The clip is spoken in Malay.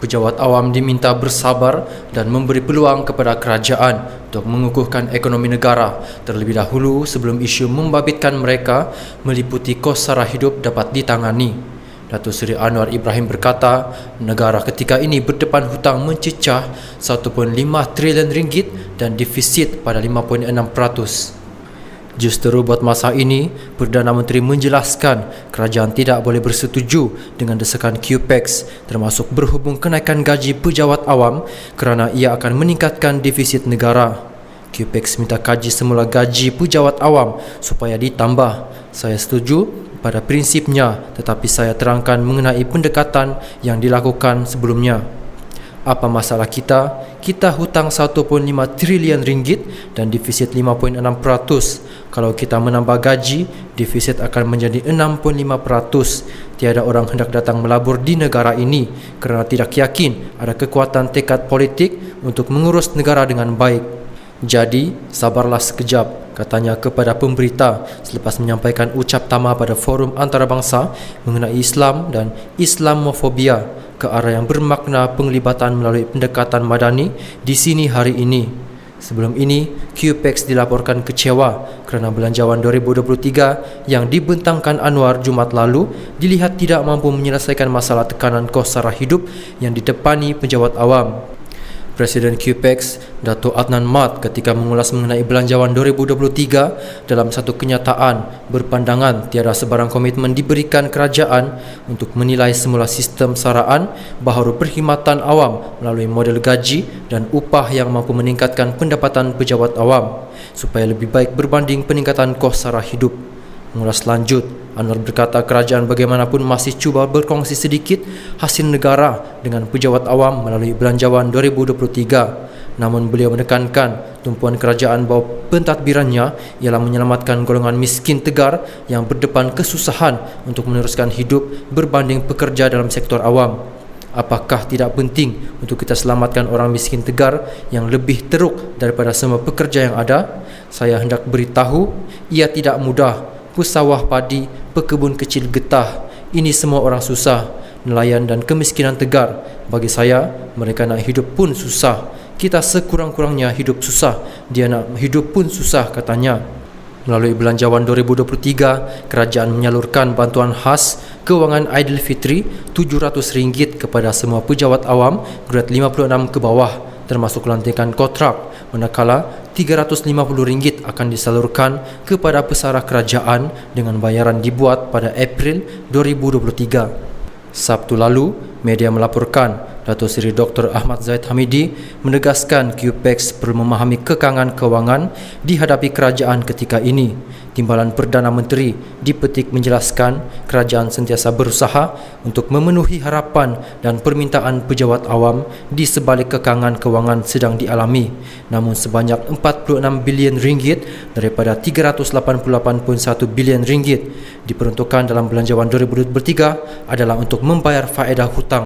Pejabat awam diminta bersabar dan memberi peluang kepada kerajaan untuk mengukuhkan ekonomi negara terlebih dahulu sebelum isu membabitkan mereka meliputi kos sara hidup dapat ditangani. Datuk Seri Anwar Ibrahim berkata, negara ketika ini berdepan hutang mencecah 1.5 trilion ringgit dan defisit pada 5.6%. Justeru buat masa ini, Perdana Menteri menjelaskan kerajaan tidak boleh bersetuju dengan desakan QPEX termasuk berhubung kenaikan gaji pejabat awam kerana ia akan meningkatkan defisit negara. QPEX minta kaji semula gaji pejabat awam supaya ditambah. Saya setuju pada prinsipnya, tetapi saya terangkan mengenai pendekatan yang dilakukan sebelumnya. Apa masalah kita? Kita hutang 1.5 trilion ringgit dan defisit 5.6%. Kalau kita menambah gaji, defisit akan menjadi 6.5%. Tiada orang hendak datang melabur di negara ini kerana tidak yakin ada kekuatan tekad politik untuk mengurus negara dengan baik. Jadi, sabarlah sekejap, katanya kepada pemberita selepas menyampaikan ucap tama pada forum antarabangsa mengenai Islam dan Islamofobia ke arah yang bermakna penglibatan melalui pendekatan madani di sini hari ini. Sebelum ini, QPEX dilaporkan kecewa kerana belanjawan 2023 yang dibentangkan Anwar Jumaat lalu dilihat tidak mampu menyelesaikan masalah tekanan kos sara hidup yang ditepani pejabat awam. Presiden QPEX, Dato' Adnan Mat ketika mengulas mengenai belanjawan 2023 dalam satu kenyataan berpandangan tiada sebarang komitmen diberikan kerajaan untuk menilai semula sistem saraan baharu perkhidmatan awam melalui model gaji dan upah yang mampu meningkatkan pendapatan pejabat awam supaya lebih baik berbanding peningkatan kos sara hidup. Mengulas lanjut, Anwar berkata kerajaan bagaimanapun masih cuba berkongsi sedikit hasil negara dengan pejabat awam melalui belanjawan 2023. Namun beliau menekankan tumpuan kerajaan bahawa pentadbirannya ialah menyelamatkan golongan miskin tegar yang berdepan kesusahan untuk meneruskan hidup berbanding pekerja dalam sektor awam. Apakah tidak penting untuk kita selamatkan orang miskin tegar yang lebih teruk daripada semua pekerja yang ada? Saya hendak beritahu, ia tidak mudah. Pesawah padi, pekebun kecil getah, ini semua orang susah, nelayan dan kemiskinan tegar. Bagi saya, mereka nak hidup pun susah. Kita sekurang-kurangnya hidup susah, dia nak hidup pun susah, katanya. Melalui belanjawan 2023, kerajaan menyalurkan bantuan khas kewangan Aidilfitri RM700 kepada semua pejabat awam grad 56 ke bawah, termasuk lantikan kontrak, manakala RM350 akan disalurkan kepada pesara kerajaan dengan bayaran dibuat pada April 2023. Sabtu lalu, media melaporkan Datuk Seri Dr. Ahmad Zahid Hamidi menegaskan QPEX perlu memahami kekangan kewangan dihadapi kerajaan ketika ini. Timbalan Perdana Menteri dipetik menjelaskan kerajaan sentiasa berusaha untuk memenuhi harapan dan permintaan pejabat awam di sebalik kekangan kewangan sedang dialami. Namun sebanyak 46 bilion ringgit daripada 388.1 bilion ringgit diperuntukkan dalam belanjawan 2023 adalah untuk membayar faedah hutang